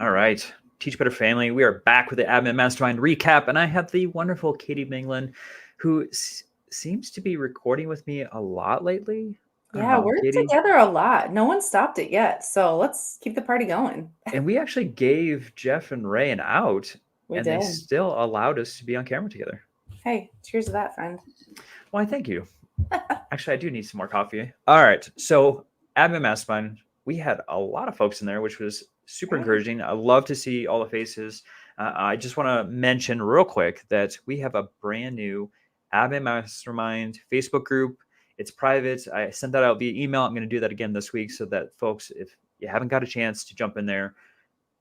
All right. Teach Better Family. We are back with the Admin Mastermind Recap, and I have the wonderful Katie Miglin, who seems to be recording with me a lot lately. I don't Yeah, know, we're Katie. together a lot. No one stopped it yet. So let's keep the party going. And we actually gave Jeff and Ray an out, We and they did. still allowed us to be on camera together. Hey, cheers to that, friend. Why, thank you. Actually, I do need some more coffee. All right. So, Admin Mastermind, we had a lot of folks in there, which was super Yeah. encouraging. I love to see all the faces. I just want to mention real quick that we have a brand new Admin Mastermind Facebook group. It's private. I sent that out via email. I'm going to do that again this week so that folks, if you haven't got a chance to jump in there,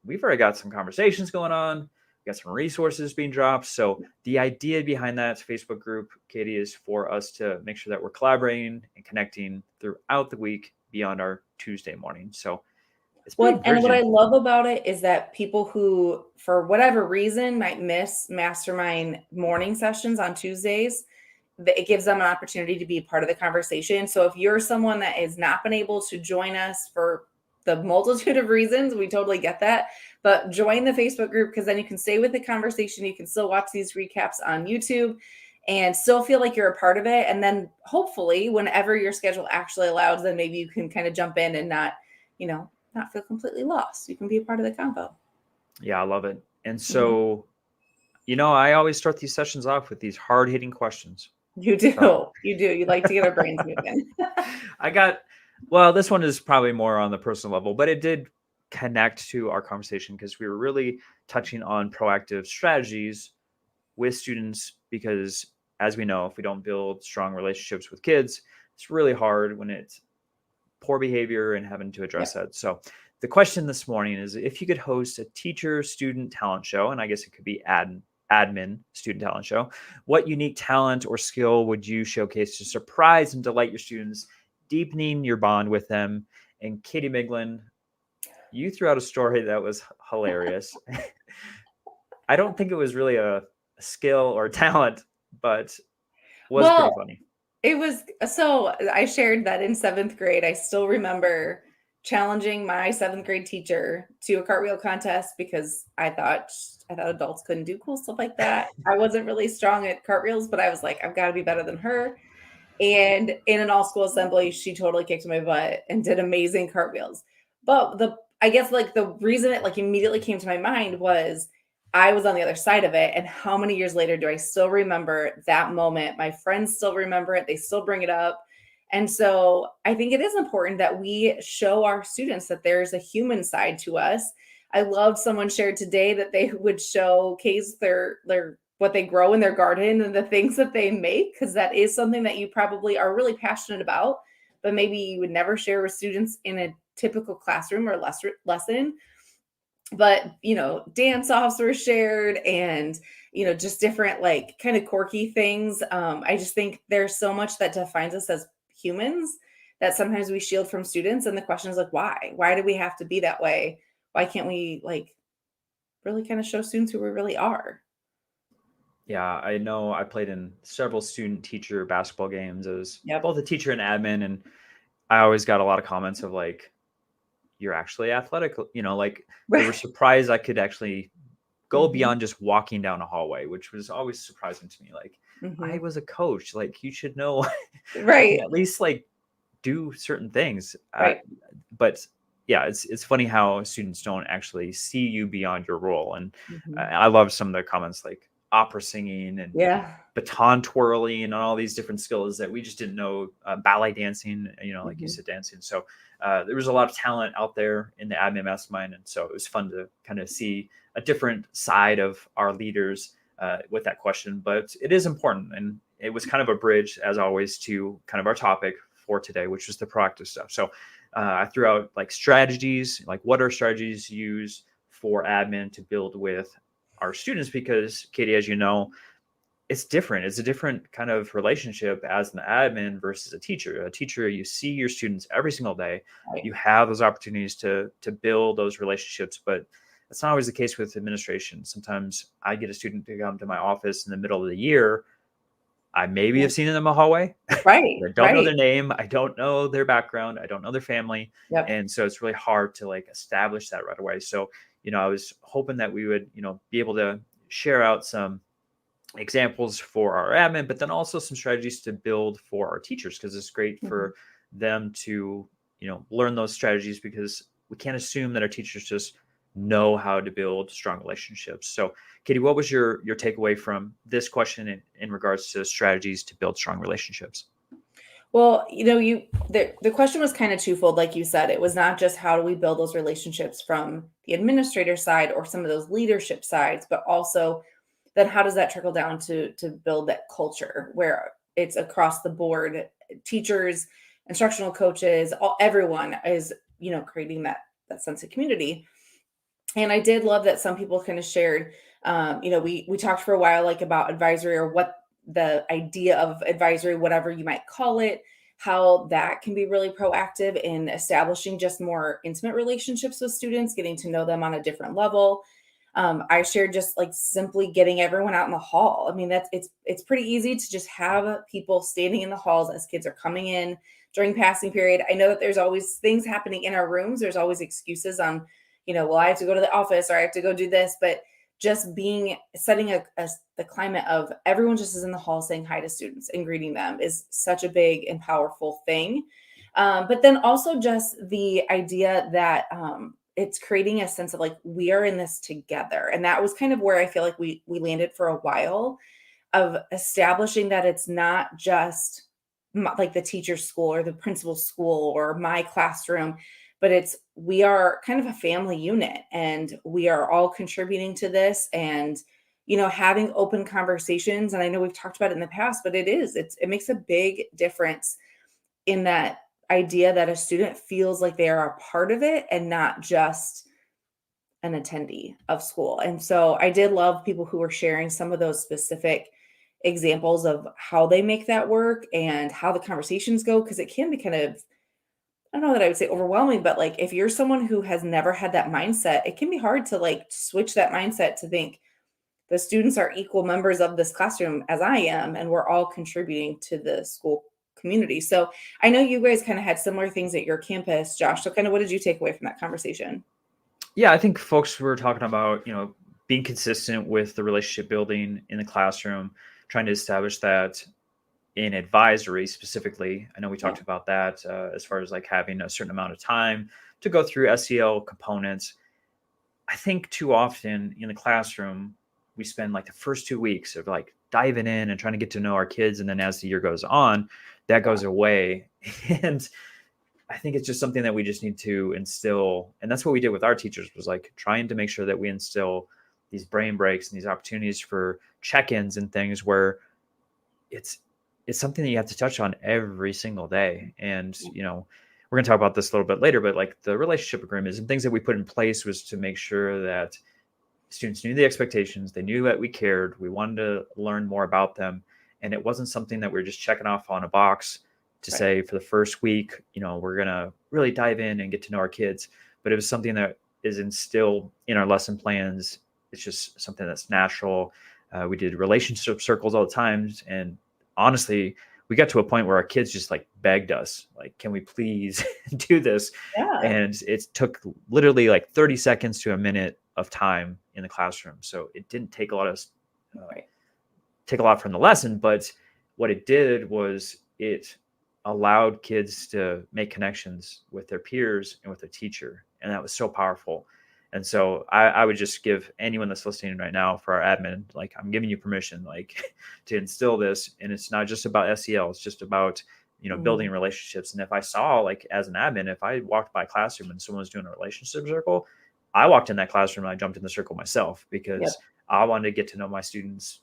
we've already got some conversations going on. We got some resources being dropped. So the idea behind that Facebook group, Katie, is for us to make sure that we're collaborating and connecting throughout the week beyond our Tuesday morning. So it's pretty What I encouraging. love about it is that people who, for whatever reason, might miss mastermind morning sessions on Tuesdays, it gives them an opportunity to be a part of the conversation. So if you're someone that has not been able to join us for the multitude of reasons, we totally get that. But join the Facebook group because then you can stay with the conversation. You can still watch these recaps on YouTube and still feel like you're a part of it. And then hopefully, whenever your schedule actually allows, then maybe you can kind of jump in and not feel completely lost. You can be a part of the convo. Yeah, I love it. And Mhm. so, I always start these sessions off with these hard hitting questions. You So do. You do. You like to get our brains moving. I got, well, this one is probably more on the personal level, but it did connect to our conversation because we were really touching on proactive strategies with students because, as we know, if we don't build strong relationships with kids, it's really hard when it's poor behavior and having to address Yep. that. So the question this morning is if you could host a teacher student talent show, and I guess it could be admin student talent show, what unique talent or skill would you showcase to surprise and delight your students, deepening your bond with them? And Katie Miglin, you threw out a story that was hilarious. I don't think it was really a skill or talent, but was pretty Well, funny. it was so I shared that in seventh grade. I still remember challenging my seventh grade teacher to a cartwheel contest because I thought adults couldn't do cool stuff like that. I wasn't really strong at cartwheels, but I was like, I've got to be better than her. And in an all school assembly, she totally kicked my butt and did amazing cartwheels. But I guess like the reason it like immediately came to my mind was I was on the other side of it. And how many years later do I still remember that moment? My friends still remember it. They still bring it up. And so I think it is important that we show our students that there's a human side to us. I loved someone shared today that they would showcase their what they grow in their garden and the things that they make, because that is something that you probably are really passionate about, but maybe you would never share with students in a typical classroom or lesson. But, dance offs were shared and, just different, like kind of quirky things. I just think there's so much that defines us as humans that sometimes we shield from students. And the question is like, why? Why do we have to be that way? Why can't we like really kind of show students who we really are? Yeah, I know I played in several student teacher basketball games as Yep. both a teacher and admin. And I always got a lot of comments of like, you're actually athletic. Like they were surprised I could actually go Mhm. beyond just walking down a hallway, which was always surprising to me. Like I Mhm. was a coach, like you should know I can Right. at least like do certain things. Right. But yeah, it's funny how students don't actually see you beyond your role. And Mhm. I love some of the comments like opera singing and Yeah. baton twirling and all these different skills that we just didn't know. Ballet dancing, like you Mhm. said, dancing. So there was a lot of talent out there in the admin mastermind, and so it was fun to kind of see a different side of our leaders with that question. But it is important, and it was kind of a bridge, as always, to kind of our topic for today, which was the proactive stuff. So I threw out like strategies, like what are strategies used for admin to build with our students? Because Katie, as you know, it's different. It's a different kind of relationship as an admin versus a teacher. A teacher, you see your students every single day. Right. You have those opportunities to build those relationships, but that's not always the case with administration. Sometimes I get a student to come to my office in the middle of the year I maybe Yeah. have seen them in the hallway. Right, I don't know their right. name. I don't know their background. I don't know their family. Yep. And so it's really hard to like establish that right away. So, I was hoping that we would, be able to share out some examples for our admin, but then also some strategies to build for our teachers, because it's great Mhm. for them to, learn those strategies, because we can't assume that our teachers just know how to build strong relationships. So, Katie, what was your takeaway from this question in regards to strategies to build strong relationships? Well, the question was kind of twofold, like you said. It was not just how do we build those relationships from the administrator side or some of those leadership sides, but also then how does that trickle down to build that culture where it's across the board, teachers, instructional coaches, everyone is, creating that sense of community. And I did love that some people kind of shared, we talked for a while like about advisory, or what the idea of advisory, whatever you might call it, how that can be really proactive in establishing just more intimate relationships with students, getting to know them on a different level. I shared just like simply getting everyone out in the hall. I mean, it's pretty easy to just have people standing in the halls as kids are coming in during passing period. I know that there's always things happening in our rooms. There's always excuses on, well, I have to go to the office or I have to go do this, but just setting the climate of everyone just is in the hall saying hi to students and greeting them is such a big and powerful thing. But then also just the idea that it's creating a sense of like we are in this together, and that was kind of where I feel like we landed for a while, of establishing that it's not just like the teacher's school or the principal's school or my classroom, but we are kind of a family unit and we are all contributing to this, and having open conversations. And I know we've talked about it in the past, but it makes a big difference in that idea that a student feels like they are a part of it and not just an attendee of school. And so I did love people who were sharing some of those specific examples of how they make that work and how the conversations go, because it can be kind of, I don't know that I would say overwhelming, but like if you're someone who has never had that mindset, it can be hard to like switch that mindset to think the students are equal members of this classroom as I am, and we're all contributing to the school community. So I know you guys kind of had similar things at your campus, Josh. So kind of what did you take away from that conversation? Yeah, I think folks were talking about, being consistent with the relationship building in the classroom, trying to establish that in advisory specifically. I know we Yeah. talked about that as far as like having a certain amount of time to go through SEL components. I think too often in the classroom, we spend like the first 2 weeks of like diving in and trying to get to know our kids. And then as the year goes on, that goes away. And I think it's just something that we just need to instill. And that's what we did with our teachers, was like trying to make sure that we instill these brain breaks and these opportunities for check-ins and things where it's something that you have to touch on every single day. And we're going to talk about this a little bit later, but like the relationship agreements and things that we put in place was to make sure that students knew the expectations, they knew that we cared, we wanted to learn more about them, and it wasn't something that we are just checking off on a box to Right. say for the first week, we're going to really dive in and get to know our kids. But it was something that is instilled in our lesson plans. It's just something that's natural. We did relationship circles all the time, and honestly, we got to a point where our kids just like begged us, like, can we please do this? Yeah. And it took literally like 30 seconds to a minute of time in the classroom. So it didn't take a lot of uh, Right. take a lot from the lesson, but what it did was it allowed kids to make connections with their peers and with their teacher. And that was so powerful. And so I would just give anyone that's listening right now, for our admin, like, I'm giving you permission, like to instill this. And it's not just about SEL. It's just about, Mhm. building relationships. And if I saw, like, as an admin, if I walked by a classroom and someone was doing a relationship circle, I walked in that classroom and I jumped in the circle myself, Yep. because I wanted to get to know my students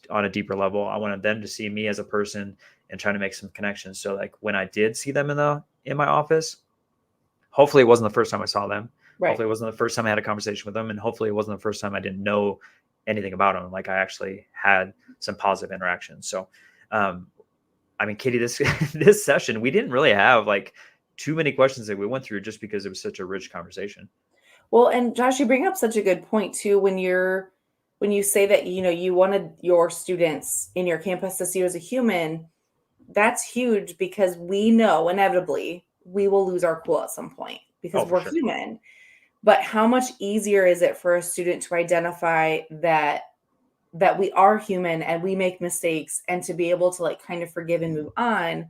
on a deeper level. I wanted them to see me as a person and trying to make some connections. So like when I did see them in my office, hopefully it wasn't the first time I saw them. Right. Hopefully it wasn't the first time I had a conversation with them, and hopefully it wasn't the first time I didn't know anything about them. Like I actually had some positive interactions. So, um, I mean, Katie, this this session we didn't really have like too many questions that we went through, just because it was such a rich conversation. Well, and Josh, you bring up such a good point too when you're when you say that, you wanted your students in your campus to see you as a human, that's huge because we know inevitably we will lose our cool at some point because Oh, for we're sure. human. But how much easier is it for a student to identify that we are human and we make mistakes, and to be able to like kind of forgive and move on,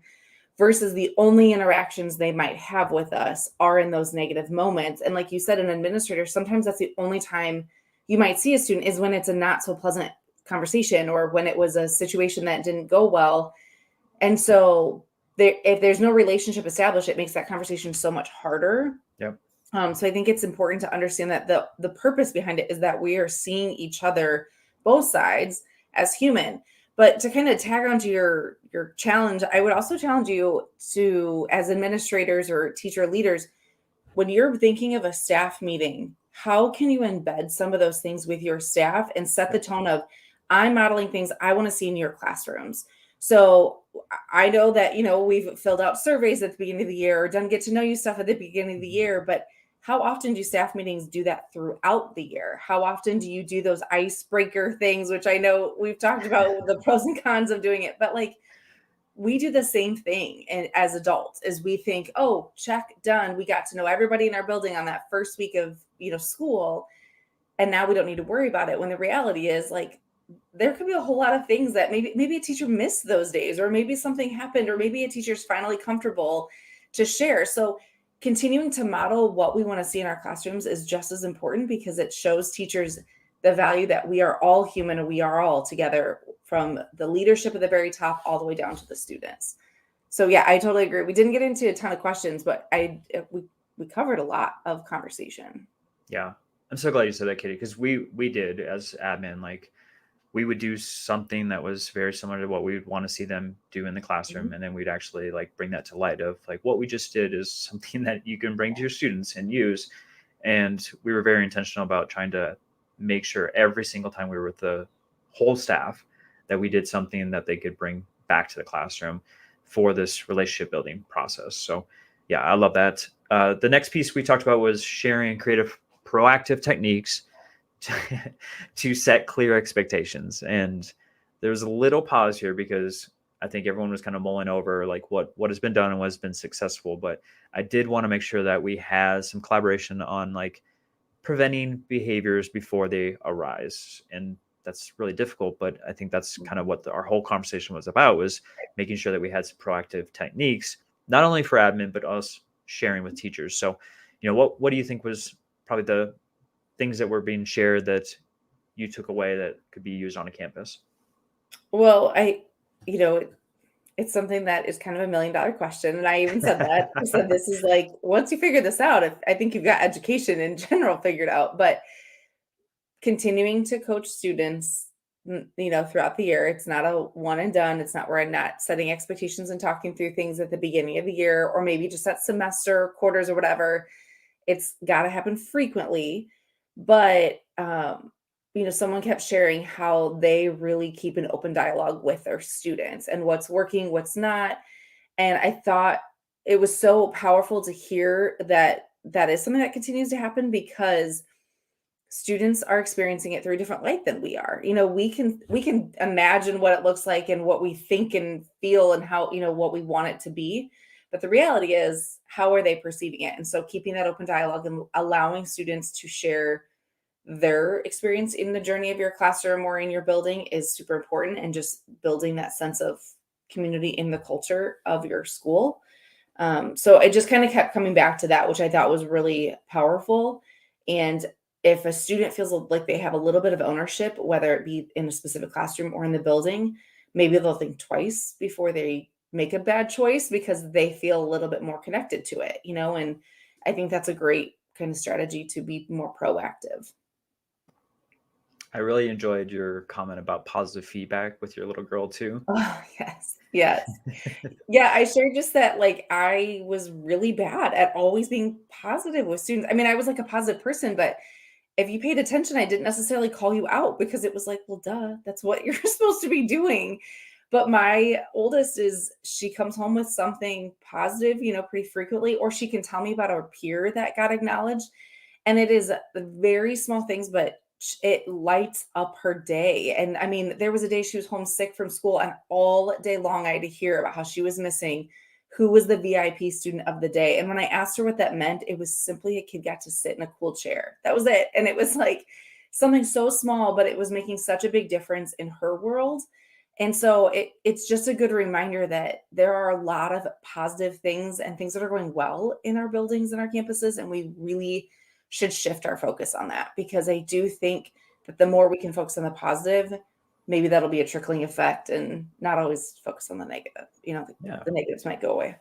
versus the only interactions they might have with us are in those negative moments. And like you said, an administrator, sometimes that's the only time you might see a student is when it's a not so pleasant conversation or when it was a situation that didn't go well. And so if there's no relationship established, it makes that conversation so much harder. Yep. So I think it's important to understand that the purpose behind it is that we are seeing each other, both sides, as human. But to kind of tag onto your challenge, I would also challenge you to, as administrators or teacher leaders, when you're thinking of a staff meeting, how can you embed some of those things with your staff and set the Yep. tone of, I'm modeling things I want to see in your classrooms. So I know that, we've filled out surveys at the beginning of the year or done get to know you stuff at the beginning of the year, but how often do staff meetings do that throughout the year? How often do you do those icebreaker things, which I know we've talked about the pros and cons of doing it, but like we do the same thing. And as adults, as we think, oh, check, done. We got to know everybody in our building on that first week of, school. And now we don't need to worry about it. When the reality is like, there could be a whole lot of things that maybe a teacher missed those days, or maybe something happened, or maybe a teacher's finally comfortable to share. So continuing to model what we want to see in our classrooms is just as important, because it shows teachers the value that we are all human and we are all together, from the leadership at the very top all the way down to the students. So yeah, I totally agree. We didn't get into a ton of questions, but we covered a lot of conversation. Yeah. I'm so glad you said that, Katie, because we did as admin, like we would do something that was very similar to what we would want to see them do in the classroom, Mhm. and then we'd actually like bring that to light of like what we just did is something that you can bring to your students and use. And we were very intentional about trying to make sure every single time we were with the whole staff that we did something that they could bring back to the classroom for this relationship building process. So yeah, I love that. The next piece we talked about was sharing creative proactive techniques to, to set clear expectations. And there's a little pause here because I think everyone was kind of mulling over like what has been done and what has been successful. But I did want to make sure that we had some collaboration on like preventing behaviors before they arise. And that's really difficult, but I think that's kind of what our whole conversation was about, was making sure that we had some proactive techniques, not only for admin, but us sharing with teachers. So, what do you think was probably the things that were being shared that you took away that could be used on a campus? Well, you know, it's something that is kind of $1 million question. And I even said that. I said, this is like, once you figure this out, if I think you've got education in general figured out, but continuing to coach students, throughout the year. It's not a one and done. It's not where I'm not setting expectations and talking through things at the beginning of the year, or maybe just that semester, quarters, or whatever. It's got to happen frequently. But, someone kept sharing how they really keep an open dialogue with their students and what's working, what's not. And I thought it was so powerful to hear that that is something that continues to happen, because students are experiencing it through a different light than we are. We can imagine what it looks like and what we think and feel and how, what we want it to be. But the reality is, how are they perceiving it? And so keeping that open dialogue and allowing students to share their experience in the journey of your classroom or in your building is super important, and just building that sense of community in the culture of your school. So I just kind of kept coming back to that, which I thought was really powerful. And if a student feels like they have a little bit of ownership, whether it be in a specific classroom or in the building, maybe they'll think twice before they make a bad choice, because they feel a little bit more connected to it, and I think that's a great kind of strategy to be more proactive. I really enjoyed your comment about positive feedback with your little girl too. Oh, yes. Yes. Yeah, I shared just that, like, I was really bad at always being positive with students. I mean, I was like a positive person, but if you paid attention, I didn't necessarily call you out, because it was like, well, duh, that's what you're supposed to be doing. But my oldest she comes home with something positive, pretty frequently, or she can tell me about a peer that got acknowledged. And it is very small things, but it lights up her day. And I mean, there was a day she was homesick from school, and all day long I had to hear about how she was missing who was the VIP student of the day. And when I asked her what that meant, it was simply a kid got to sit in a cool chair. That was it. And it was like something so small, but it was making such a big difference in her world. And so it's just a good reminder that there are a lot of positive things and things that are going well in our buildings and our campuses. And we really should shift our focus on that, because I do think that the more we can focus on the positive, maybe that'll be a trickling effect and not always focus on the negative. The negatives might go away.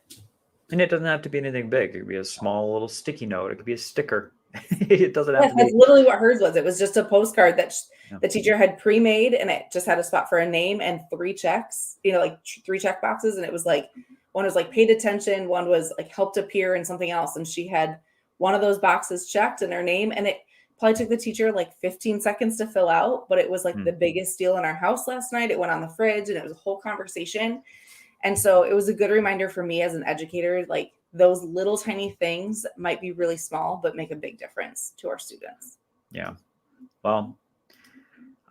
And it doesn't have to be anything big. It could be a small little sticky note. It could be a sticker. It doesn't have Yes, to be. that's literally what hers was. It was just a postcard that Yeah. the teacher had pre-made, and it just had a spot for a name and 3 checks, like 3 check boxes. And it was like, one was like paid attention, one was like helped appear, and something else. And she had one of those boxes checked and her name. And it probably took the teacher like 15 seconds to fill out, but it was like the biggest deal in our house last night. It went on the fridge and it was a whole conversation. And so it was a good reminder for me as an educator, like those little tiny things might be really small, but make a big difference to our students. Yeah. Well,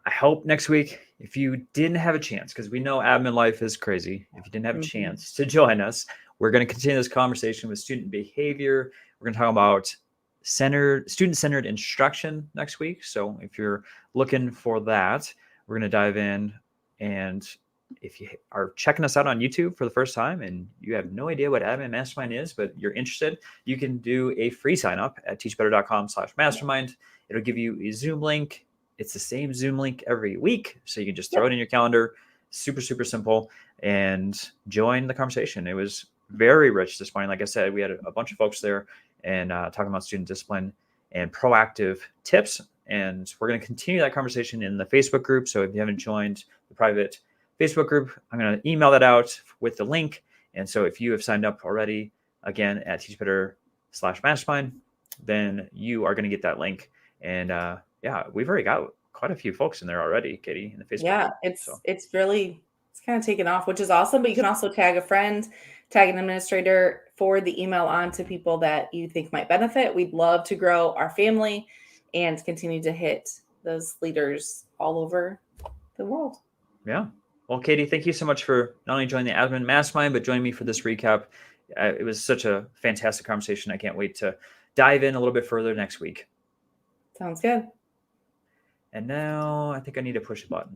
I hope next week, if you didn't have a chance, because we know admin life is crazy, if you didn't have a chance to join us, we're going to continue this conversation with student behavior. We're going to talk about student-centered instruction next week. So if you're looking for that, we're going to dive in. And if you are checking us out on YouTube for the first time and you have no idea what Admin Mastermind is, but you're interested, you can do a free sign up at teachbetter.com/mastermind. It'll give you a Zoom link. It's the same Zoom link every week. So you can just throw it in your calendar. Super, super simple, and join the conversation. It was very rich this morning. Like I said, we had a bunch of folks there and talking about student discipline and proactive tips. And we're going to continue that conversation in the Facebook group. So if you haven't joined the private Facebook group, I'm going to email that out with the link. And so if you have signed up already, again, at teachbetter/mastermind, then you are going to get that link. And we've already got quite a few folks in there already, Katie, in the Facebook group. It's kind of taken off, which is awesome. But you can also tag a friend, tag an administrator, forward the email on to people that you think might benefit. We'd love to grow our family and continue to hit those leaders all over the world. Yeah. Well, Katie, thank you so much for not only joining the Admin Mastermind, but joining me for this recap. It was such a fantastic conversation. I can't wait to dive in a little bit further next week. Sounds good. And now I think I need to push a button.